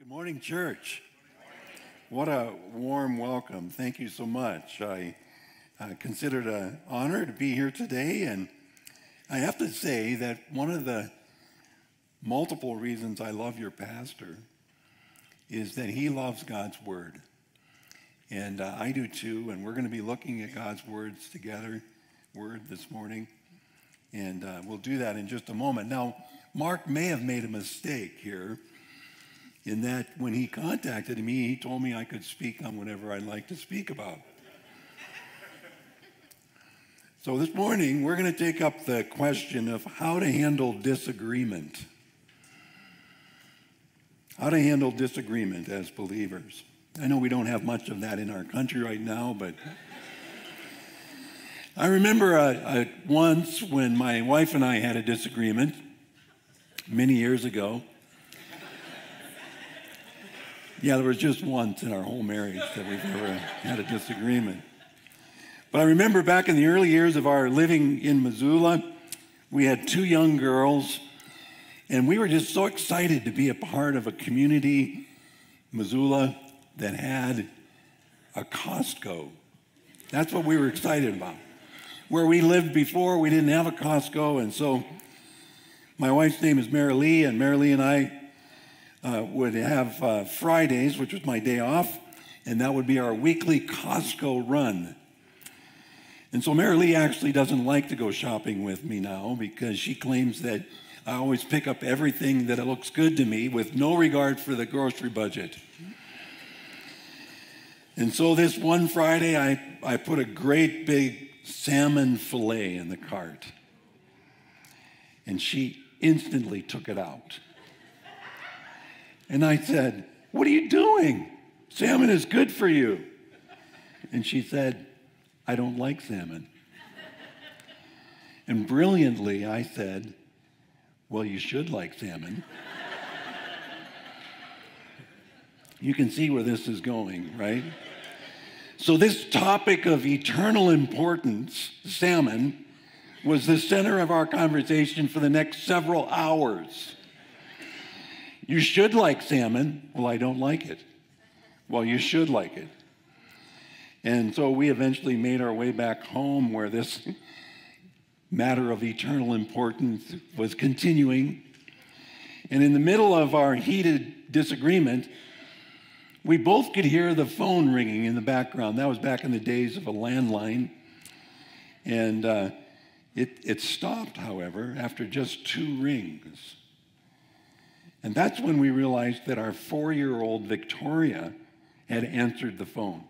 Good morning, church. What a warm welcome. Thank you so much. I consider it an honor to be here today, and I have to say that one of the multiple reasons I love your pastor is that he loves God's Word. And I do too, and we're going to be looking at God's Word this morning, and we'll do that in just a moment. Now, Mark may have made a mistake here, in that when he contacted me, he told me I could speak on whatever I'd like to speak about. So this morning, we're going to take up the question of how to handle disagreement. How to handle disagreement as believers. I know we don't have much of that in our country right now, but I remember once when my wife and I had a disagreement many years ago. Yeah, there was just once in our whole marriage that we've ever had a disagreement. But I remember back in the early years of our living in Missoula, we had two young girls, and we were just so excited to be a part of a community, Missoula, that had a Costco. That's what we were excited about. Where we lived before, we didn't have a Costco, and so my wife's name is Mary Lee, and Mary Lee and I would have Fridays, which was my day off, and that would be our weekly Costco run. And so Mary Lee actually doesn't like to go shopping with me now because she claims that I always pick up everything that looks good to me with no regard for the grocery budget. And so this one Friday, I put a great big salmon fillet in the cart, and she instantly took it out. And I said, "What are you doing? Salmon is good for you." And she said, "I don't like salmon." And brilliantly, I said, "Well, you should like salmon." You can see where this is going, right? So this topic of eternal importance, salmon, was the center of our conversation for the next several hours. You should like salmon. Well, I don't like it. Well, you should like it. And so we eventually made our way back home where this matter of eternal importance was continuing. And in the middle of our heated disagreement, we both could hear the phone ringing in the background. That was back in the days of a landline. And it stopped, however, after just 2 rings. And that's when we realized that our 4-year-old Victoria had answered the phone.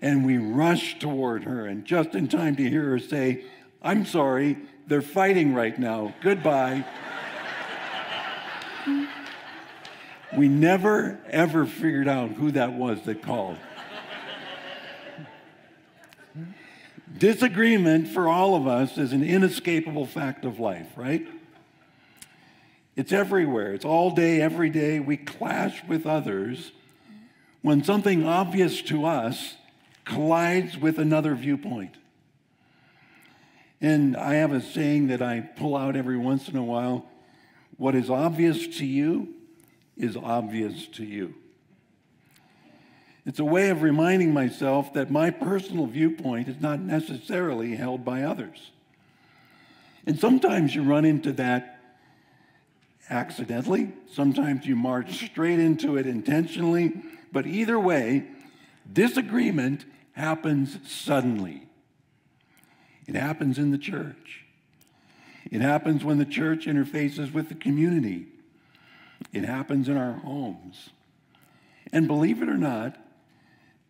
And we rushed toward her, and just in time to hear her say, "I'm sorry, they're fighting right now. Goodbye." We never, ever figured out who that was that called. Disagreement for all of us is an inescapable fact of life, right? It's everywhere. It's all day, every day. We clash with others when something obvious to us collides with another viewpoint. And I have a saying that I pull out every once in a while: what is obvious to you is obvious to you. It's a way of reminding myself that my personal viewpoint is not necessarily held by others. And sometimes you run into that accidentally. Sometimes you march straight into it intentionally. But either way, disagreement happens suddenly. It happens in the church. It happens when the church interfaces with the community. It happens in our homes. And believe it or not,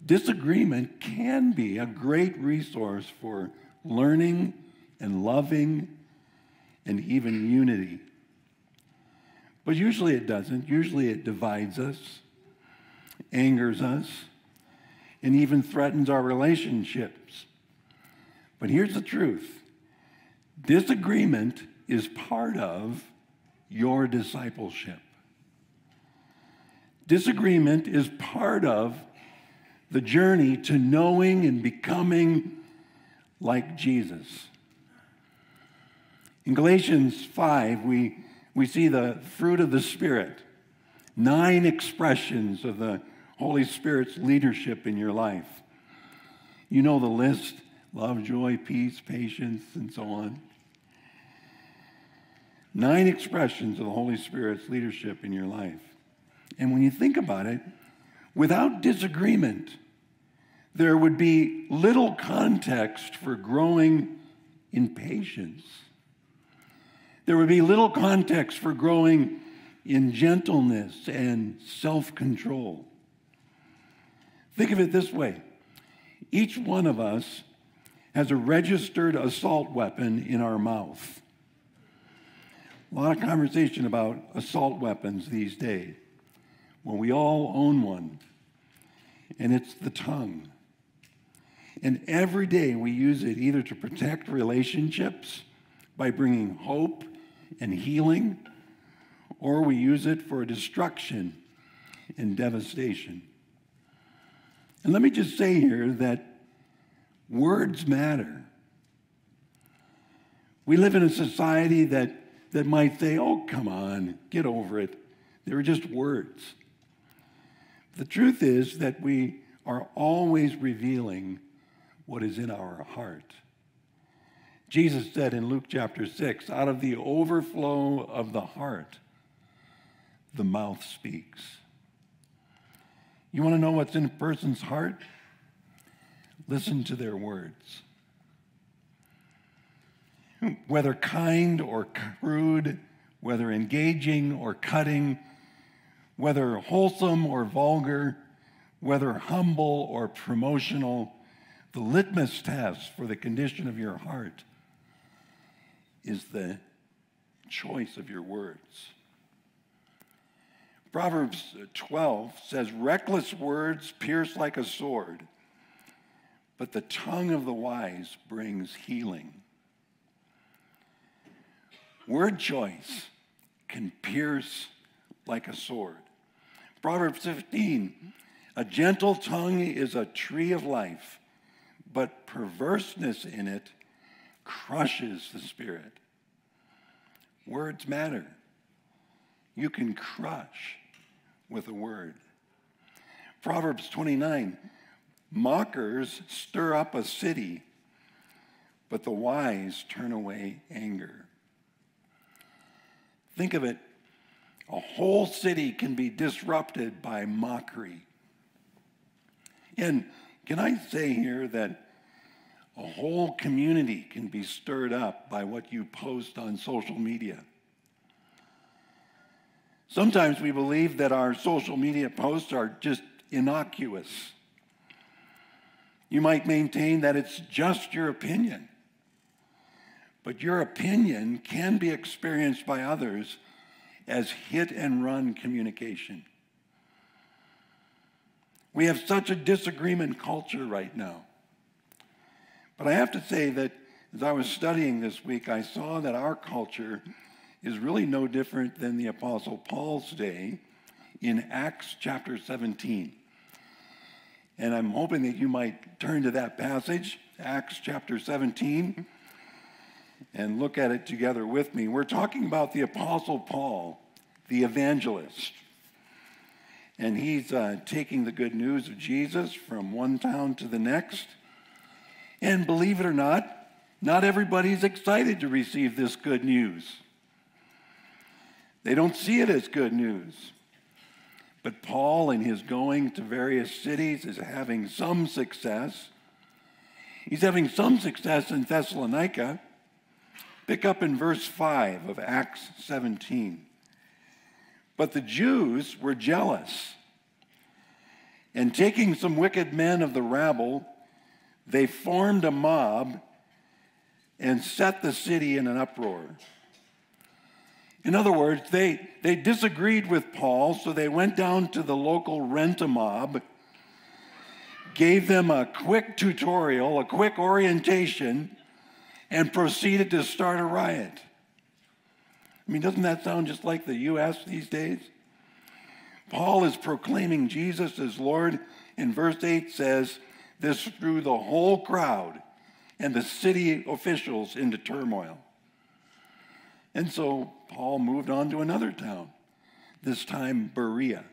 disagreement can be a great resource for learning and loving and even unity. But usually it doesn't. Usually it divides us, angers us, and even threatens our relationships. But here's the truth. Disagreement is part of your discipleship. Disagreement is part of the journey to knowing and becoming like Jesus. In Galatians 5, we see the fruit of the Spirit. 9 expressions of the Holy Spirit's leadership in your life. You know the list: love, joy, peace, patience, and so on. 9 expressions of the Holy Spirit's leadership in your life. And when you think about it, without disagreement, there would be little context for growing in patience. There would be little context for growing in gentleness and self-control. Think of it this way. Each one of us has a registered assault weapon in our mouth. A lot of conversation about assault weapons these days. Well, we all own one, and it's the tongue. And every day we use it either to protect relationships by bringing hope and healing, or we use it for destruction and devastation. And let me just say here that words matter. We live in a society that might say, oh, come on, get over it. They were just words. The truth is that we are always revealing what is in our heart. Jesus said in Luke chapter 6, out of the overflow of the heart, the mouth speaks. You want to know what's in a person's heart? Listen to their words. Whether kind or crude, whether engaging or cutting, whether wholesome or vulgar, whether humble or promotional, the litmus test for the condition of your heart is the choice of your words. Proverbs 12 says, reckless words pierce like a sword, but the tongue of the wise brings healing. Word choice can pierce like a sword. Proverbs 15, a gentle tongue is a tree of life, but perverseness in it crushes the spirit. Words matter. You can crush with a word. Proverbs 29, mockers stir up a city, but the wise turn away anger. Think of it, a whole city can be disrupted by mockery. And can I say here that a whole community can be stirred up by what you post on social media? Sometimes we believe that our social media posts are just innocuous. You might maintain that it's just your opinion, but your opinion can be experienced by others as hit-and-run communication. We have such a disagreement culture right now. But I have to say that as I was studying this week, I saw that our culture is really no different than the Apostle Paul's day in Acts chapter 17. And I'm hoping that you might turn to that passage, Acts chapter 17, and look at it together with me. We're talking about the Apostle Paul, the evangelist. And he's taking the good news of Jesus from one town to the next. And believe it or not everybody's excited to receive this good news. They don't see it as good news. But Paul, in his going to various cities, is having some success. He's having some success in Thessalonica. Pick up in verse 5 of Acts 17. But the Jews were jealous, and taking some wicked men of the rabble, they formed a mob and set the city in an uproar. In other words, they disagreed with Paul, so they went down to the local rent-a-mob, gave them a quick tutorial, a quick orientation, and proceeded to start a riot. I mean, doesn't that sound just like the U.S. these days? Paul is proclaiming Jesus as Lord, and verse 8 says, this threw the whole crowd and the city officials into turmoil. And so Paul moved on to another town. this time Berea.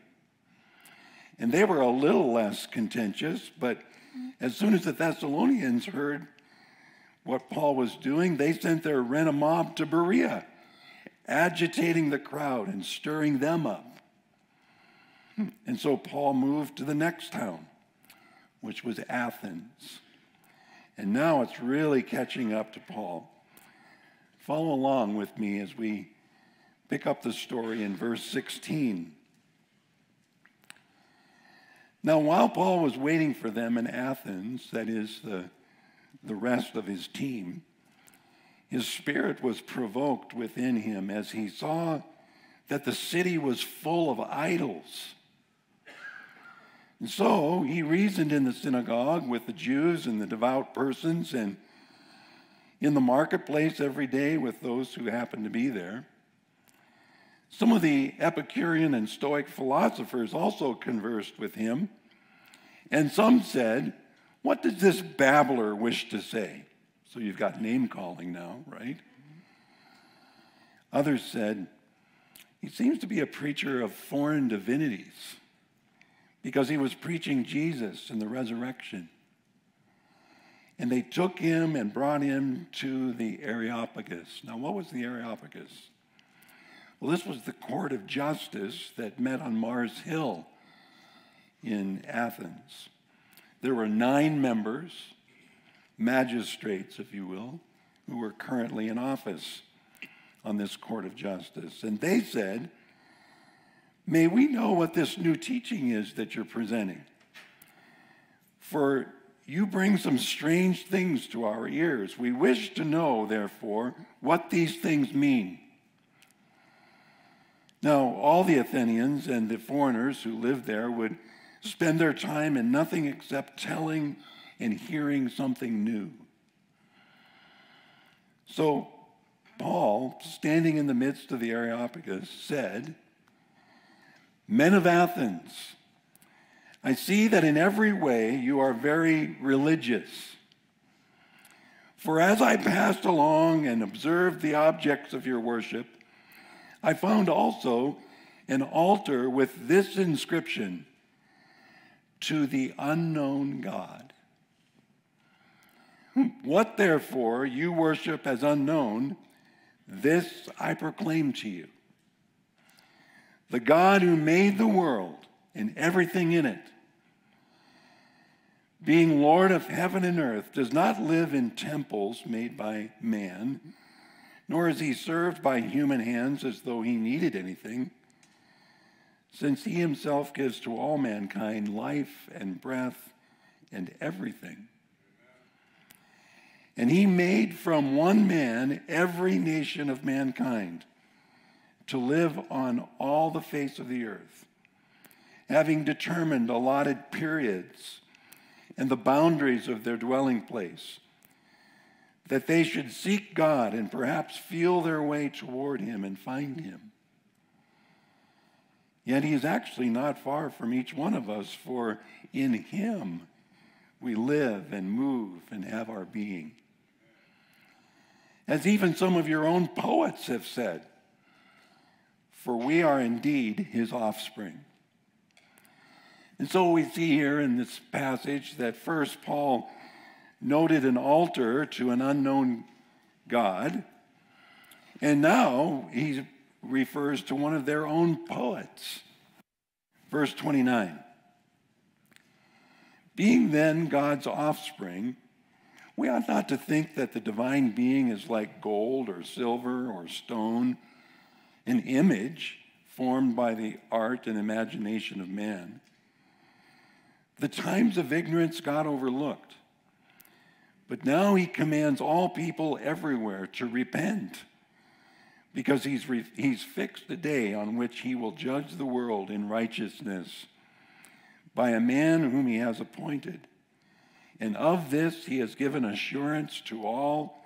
And they were a little less contentious, but as soon as the Thessalonians heard what Paul was doing, they sent their mob to Berea, agitating the crowd and stirring them up. And so Paul moved to the next town, which was Athens. And now it's really catching up to Paul. Follow along with me as we pick up the story in verse 16. Now, while Paul was waiting for them in Athens, that is, the rest of his team, his spirit was provoked within him as he saw that the city was full of idols. And so he reasoned in the synagogue with the Jews and the devout persons, and in the marketplace every day with those who happened to be there. Some of the Epicurean and Stoic philosophers also conversed with him, and some said, "What does this babbler wish to say?" So you've got name calling now, right? Others said, "He seems to be a preacher of foreign divinities because he was preaching Jesus and the resurrection." And they took him and brought him to the Areopagus. Now, what was the Areopagus? Well, this was the court of justice that met on Mars Hill in Athens. There were 9 members, magistrates, if you will, who were currently in office on this court of justice. And they said, "May we know what this new teaching is that you're presenting? For you bring some strange things to our ears. We wish to know, therefore, what these things mean." Now, all the Athenians and the foreigners who lived there would spend their time in nothing except telling and hearing something new. So Paul, standing in the midst of the Areopagus, said, "Men of Athens, I see that in every way you are very religious. For as I passed along and observed the objects of your worship, I found also an altar with this inscription, 'To the unknown God.' What therefore you worship as unknown, this I proclaim to you. The God who made the world and everything in it, being Lord of heaven and earth, does not live in temples made by man, nor is he served by human hands as though he needed anything, since he himself gives to all mankind life and breath and everything. And he made from one man every nation of mankind to live on all the face of the earth, having determined allotted periods and the boundaries of their dwelling place, that they should seek God and perhaps feel their way toward him and find him. Yet he is actually not far from each one of us, for in him we live and move and have our being. As even some of your own poets have said, for we are indeed his offspring." And so we see here in this passage that first Paul noted an altar to an unknown God, and now he refers to one of their own poets. Verse 29. "Being then God's offspring, we ought not to think that the divine being is like gold or silver or stone, an image formed by the art and imagination of man. The times of ignorance God overlooked, but now he commands all people everywhere to repent, because he's fixed a day on which he will judge the world in righteousness by a man whom he has appointed. And of this he has given assurance to all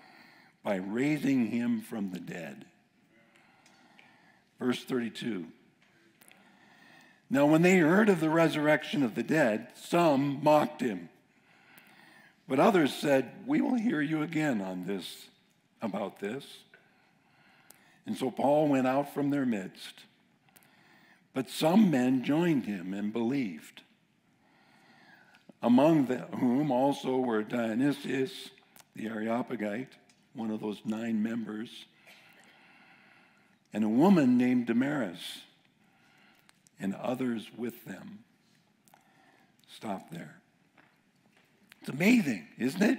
by raising him from the dead." Verse 32. "Now when they heard of the resurrection of the dead, some mocked him. But others said, 'We will hear you again about this.' And so Paul went out from their midst. But some men joined him and believed, among whom also were Dionysius the Areopagite, one of those 9 members, and a woman named Damaris, and others with them. Stop there. It's amazing, isn't it?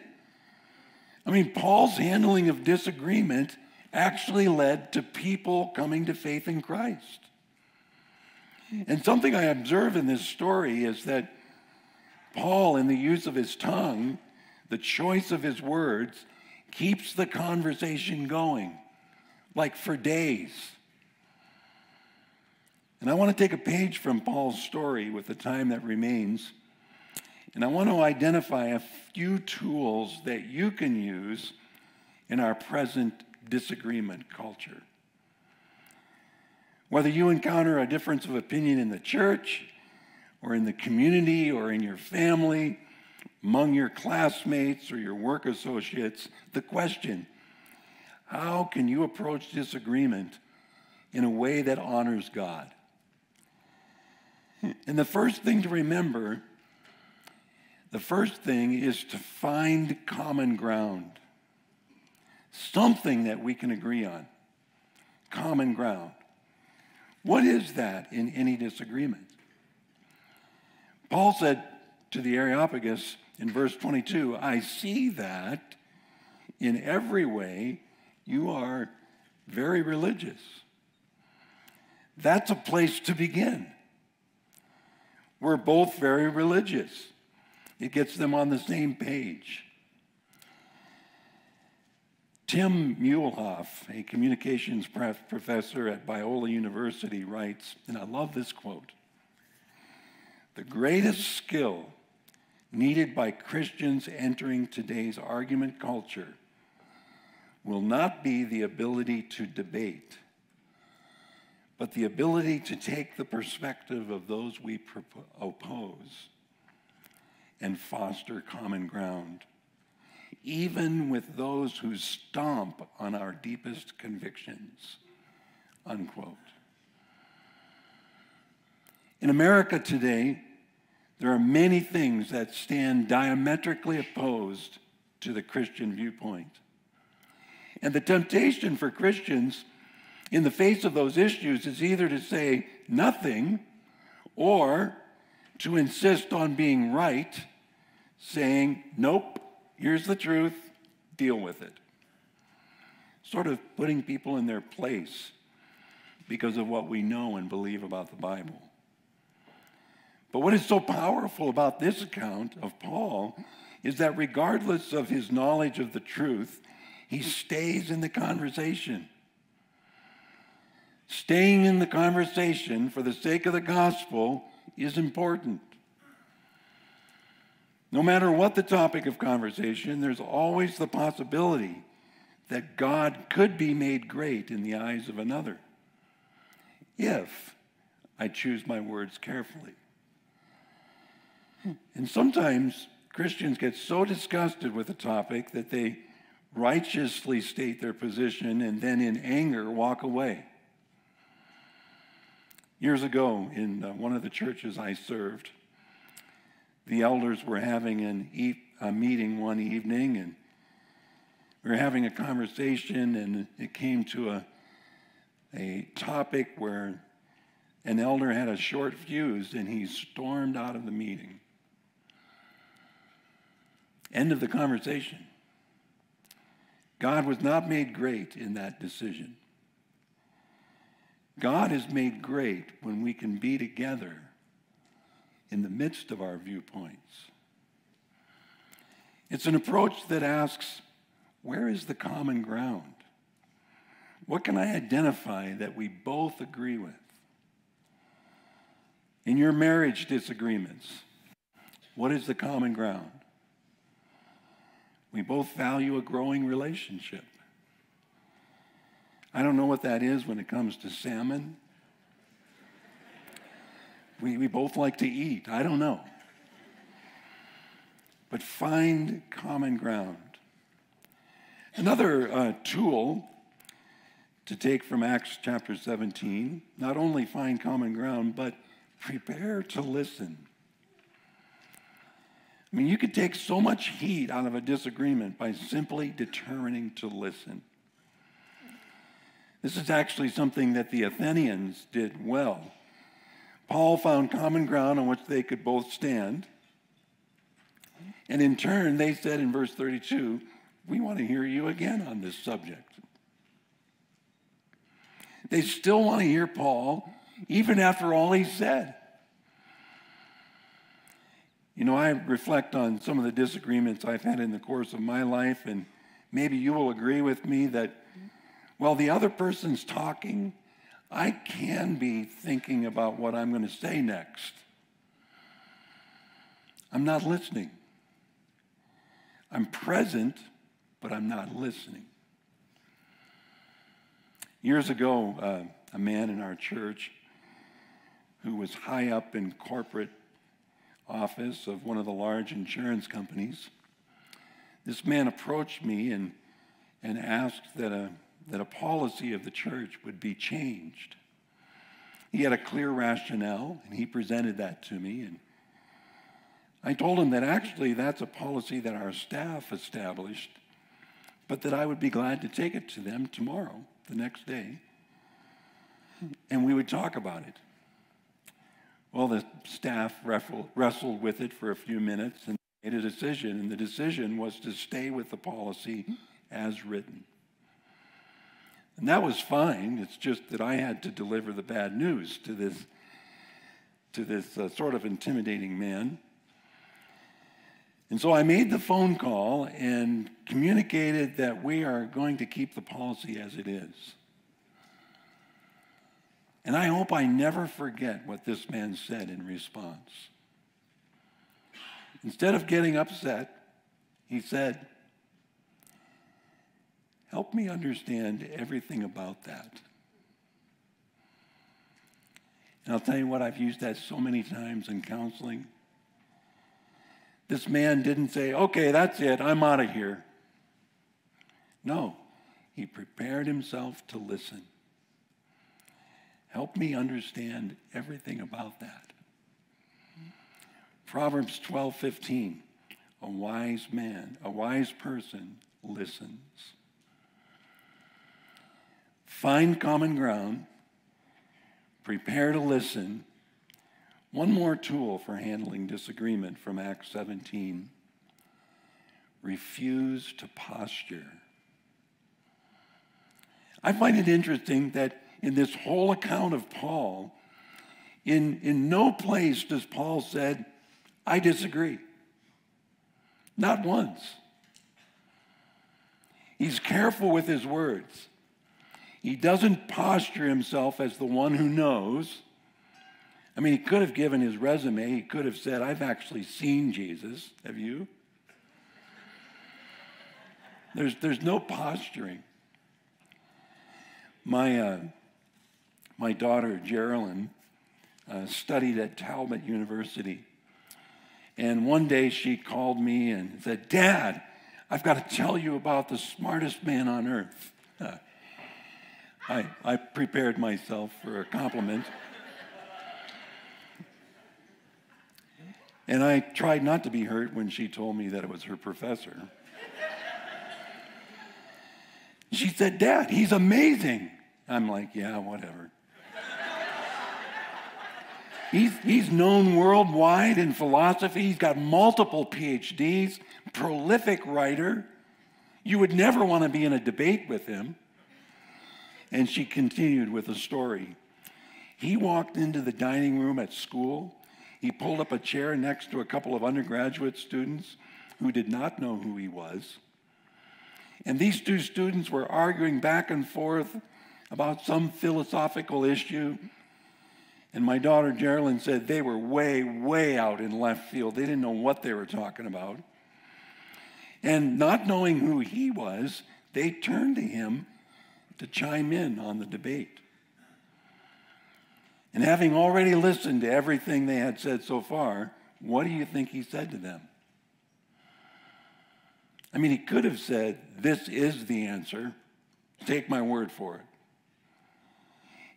I mean, Paul's handling of disagreement actually led to people coming to faith in Christ. And something I observe in this story is that Paul, in the use of his tongue, the choice of his words, keeps the conversation going, like for days. And I want to take a page from Paul's story with the time that remains, and I want to identify a few tools that you can use in our present disagreement culture. Whether you encounter a difference of opinion in the church, or in the community, or in your family, among your classmates or your work associates, the question, how can you approach disagreement in a way that honors God? And the first thing to remember, the first thing is to find common ground. Something that we can agree on. Common ground. What is that in any disagreement? Paul said to the Areopagus in verse 22, I see that in every way you are very religious. That's a place to begin. We're both very religious. It gets them on the same page. Tim Muehlhoff, a communications professor at Biola University, writes, and I love this quote, the greatest skill needed by Christians entering today's argument culture will not be the ability to debate, but the ability to take the perspective of those we oppose and foster common ground, even with those who stomp on our deepest convictions, unquote. In America today, there are many things that stand diametrically opposed to the Christian viewpoint. And the temptation for Christians in the face of those issues is either to say nothing or to insist on being right, saying, nope, here's the truth, deal with it. Sort of putting people in their place because of what we know and believe about the Bible. But what is so powerful about this account of Paul is that regardless of his knowledge of the truth, he stays in the conversation. Staying in the conversation for the sake of the gospel is important. No matter what the topic of conversation, there's always the possibility that God could be made great in the eyes of another, if I choose my words carefully. And sometimes Christians get so disgusted with a topic that they righteously state their position and then in anger walk away. Years ago, in one of the churches I served, the elders were having a meeting one evening, and we were having a conversation, and it came to a topic where an elder had a short fuse, and he stormed out of the meeting. End of the conversation. God was not made great in that decision. God is made great when we can be together in the midst of our viewpoints. It's an approach that asks, where is the common ground? What can I identify that we both agree with? In your marriage disagreements, what is the common ground? We both value a growing relationship. I don't know what that is when it comes to salmon. We both like to eat. I don't know. But find common ground. Another tool to take from Acts chapter 17, not only find common ground, but prepare to listen. I mean, you could take so much heat out of a disagreement by simply determining to listen. This is actually something that the Athenians did well. Paul found common ground on which they could both stand. And in turn, they said in verse 32, we want to hear you again on this subject. They still want to hear Paul, even after all he said. You know, I reflect on some of the disagreements I've had in the course of my life, and maybe you will agree with me that while the other person's talking, I can be thinking about what I'm going to say next. I'm not listening. I'm present, but I'm not listening. Years ago, a man in our church who was high up in corporate office of one of the large insurance companies, this man approached me and asked that a policy of the church would be changed. He had a clear rationale, and he presented that to me. And I told him that actually that's a policy that our staff established, but that I would be glad to take it to them tomorrow, the next day, and we would talk about it. Well, the staff wrestled with it for a few minutes and made a decision, and the decision was to stay with the policy as written. And that was fine. It's just that I had to deliver the bad news to this sort of intimidating man. And so I made the phone call and communicated that we are going to keep the policy as it is. And I hope I never forget what this man said in response. Instead of getting upset, he said, "Help me understand everything about that." And I'll tell you what, I've used that so many times in counseling. This man didn't say, "Okay, that's it, I'm out of here." No, he prepared himself to listen. Help me understand everything about that. Proverbs 12:15, a wise person listens. Find common ground, prepare to listen. One more tool for handling disagreement from Acts 17. Refuse to posture. I find it interesting that in this whole account of Paul, in no place does Paul say, "I disagree." Not once. He's careful with his words. He doesn't posture himself as the one who knows. I mean, he could have given his resume. He could have said, "I've actually seen Jesus." Have you? There's no posturing. My daughter, Geraldine, studied at Talbot University. And one day she called me and said, "Dad, I've got to tell you about the smartest man on earth." I prepared myself for a compliment. And I tried not to be hurt when she told me that it was her professor. She said, "Dad, he's amazing." I'm like, "Yeah, whatever." He's known worldwide in philosophy. He's got multiple PhDs, prolific writer. You would never want to be in a debate with him. And she continued with a story. He walked into the dining room at school. He pulled up a chair next to a couple of undergraduate students who did not know who he was. And these two students were arguing back and forth about some philosophical issue. And my daughter Geraldine said they were way, way out in left field. They didn't know what they were talking about. And not knowing who he was, they turned to him to chime in on the debate. And having already listened to everything they had said so far, what do you think he said to them? I mean, he could have said, "This is the answer. Take my word for it."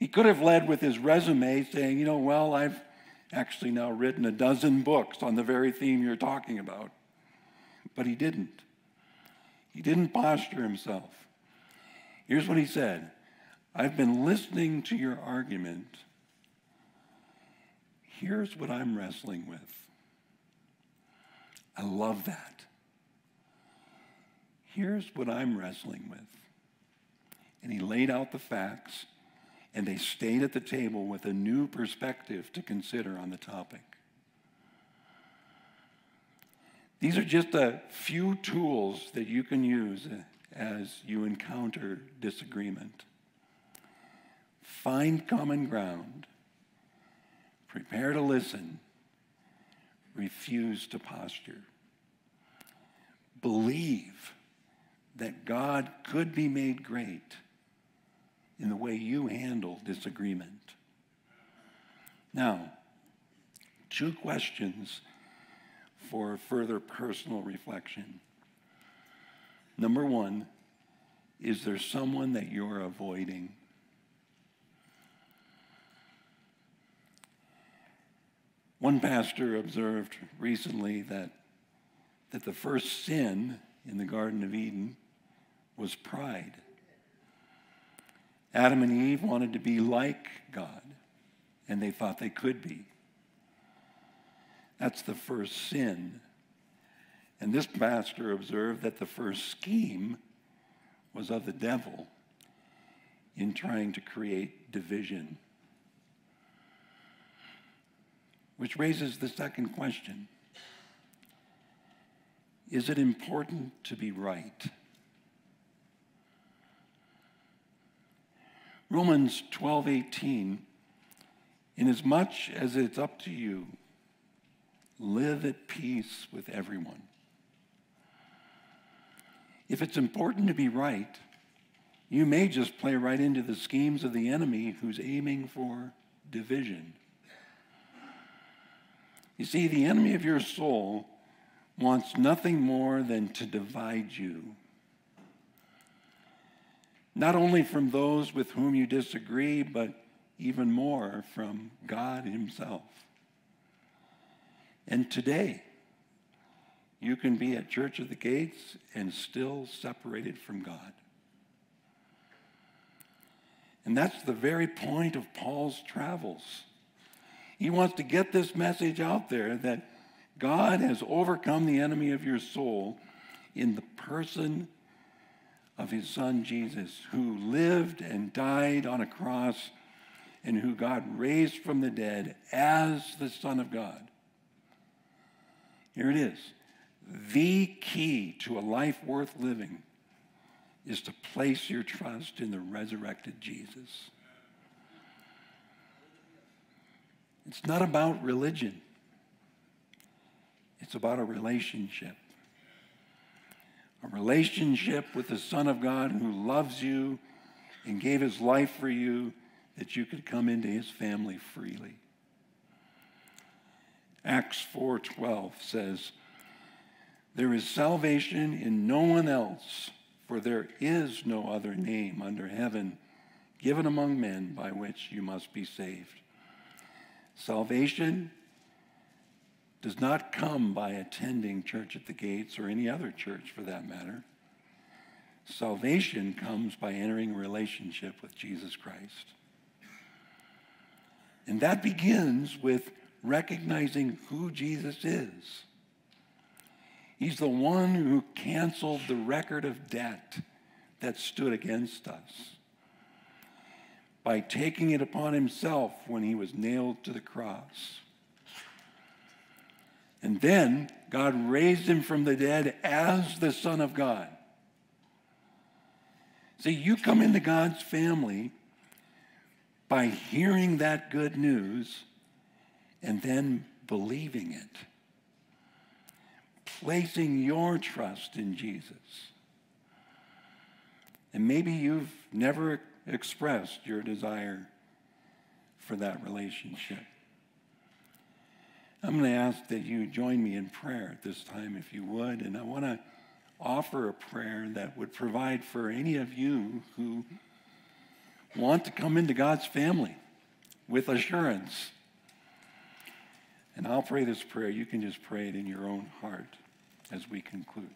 He could have led with his resume saying, you know, well, I've actually now written a dozen books on the very theme you're talking about. But he didn't. He didn't posture himself. Here's what he said. I've been listening to your argument. Here's what I'm wrestling with. I love that. Here's what I'm wrestling with. And he laid out the facts, and they stayed at the table with a new perspective to consider on the topic. These are just a few tools that you can use as you encounter disagreement. Find common ground. Prepare to listen. Refuse to posture. Believe that God could be made great in the way you handle disagreement. Now, 2 questions for further personal reflection. Number 1, is there someone that you're avoiding? One pastor observed recently that the first sin in the Garden of Eden was pride. Adam and Eve wanted to be like God, and they thought they could be. That's the first sin. And this pastor observed that the first scheme was of the devil in trying to create division. Which raises the second question. Is it important to be right? Romans 12:18, inasmuch as it's up to you, live at peace with everyone. If it's important to be right, you may just play right into the schemes of the enemy who's aiming for division. You see, the enemy of your soul wants nothing more than to divide you. Not only from those with whom you disagree, but even more from God himself. And today, you can be at Church of the Gates and still separated from God. And that's the very point of Paul's travels. He wants to get this message out there that God has overcome the enemy of your soul in the person of his son Jesus, who lived and died on a cross and who God raised from the dead as the Son of God. Here it is. The key to a life worth living is to place your trust in the resurrected Jesus. It's not about religion. It's about a relationship. A relationship with the Son of God who loves you and gave his life for you that you could come into his family freely. Acts 4:12 says, there is salvation in no one else, for there is no other name under heaven given among men by which you must be saved. Salvation does not come by attending Church at the Gates or any other church for that matter. Salvation comes by entering a relationship with Jesus Christ. And that begins with recognizing who Jesus is. He's the one who canceled the record of debt that stood against us by taking it upon himself when he was nailed to the cross. And then God raised him from the dead as the Son of God. See, you come into God's family by hearing that good news and then believing it, placing your trust in Jesus. And maybe you've never expressed your desire for that relationship. I'm going to ask that you join me in prayer at this time, if you would, and I want to offer a prayer that would provide for any of you who want to come into God's family with assurance. And I'll pray this prayer. You can just pray it in your own heart as we conclude.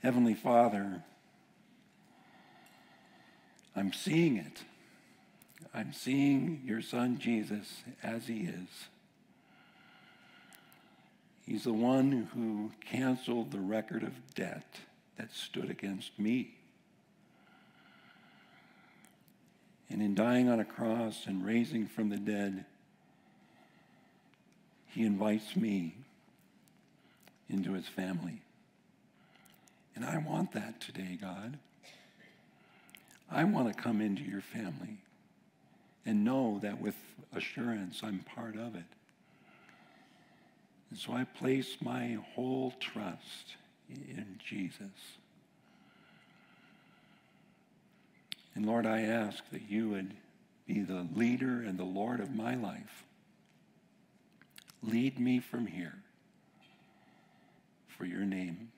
Heavenly Father, I'm seeing it. I'm seeing your Son Jesus as he is. He's the one who canceled the record of debt that stood against me. And in dying on a cross and raising from the dead, he invites me into his family. And I want that today, God. I want to come into your family and know that with assurance I'm part of it. And so I place my whole trust in Jesus. And Lord, I ask that you would be the leader and the Lord of my life. Lead me from here for your name.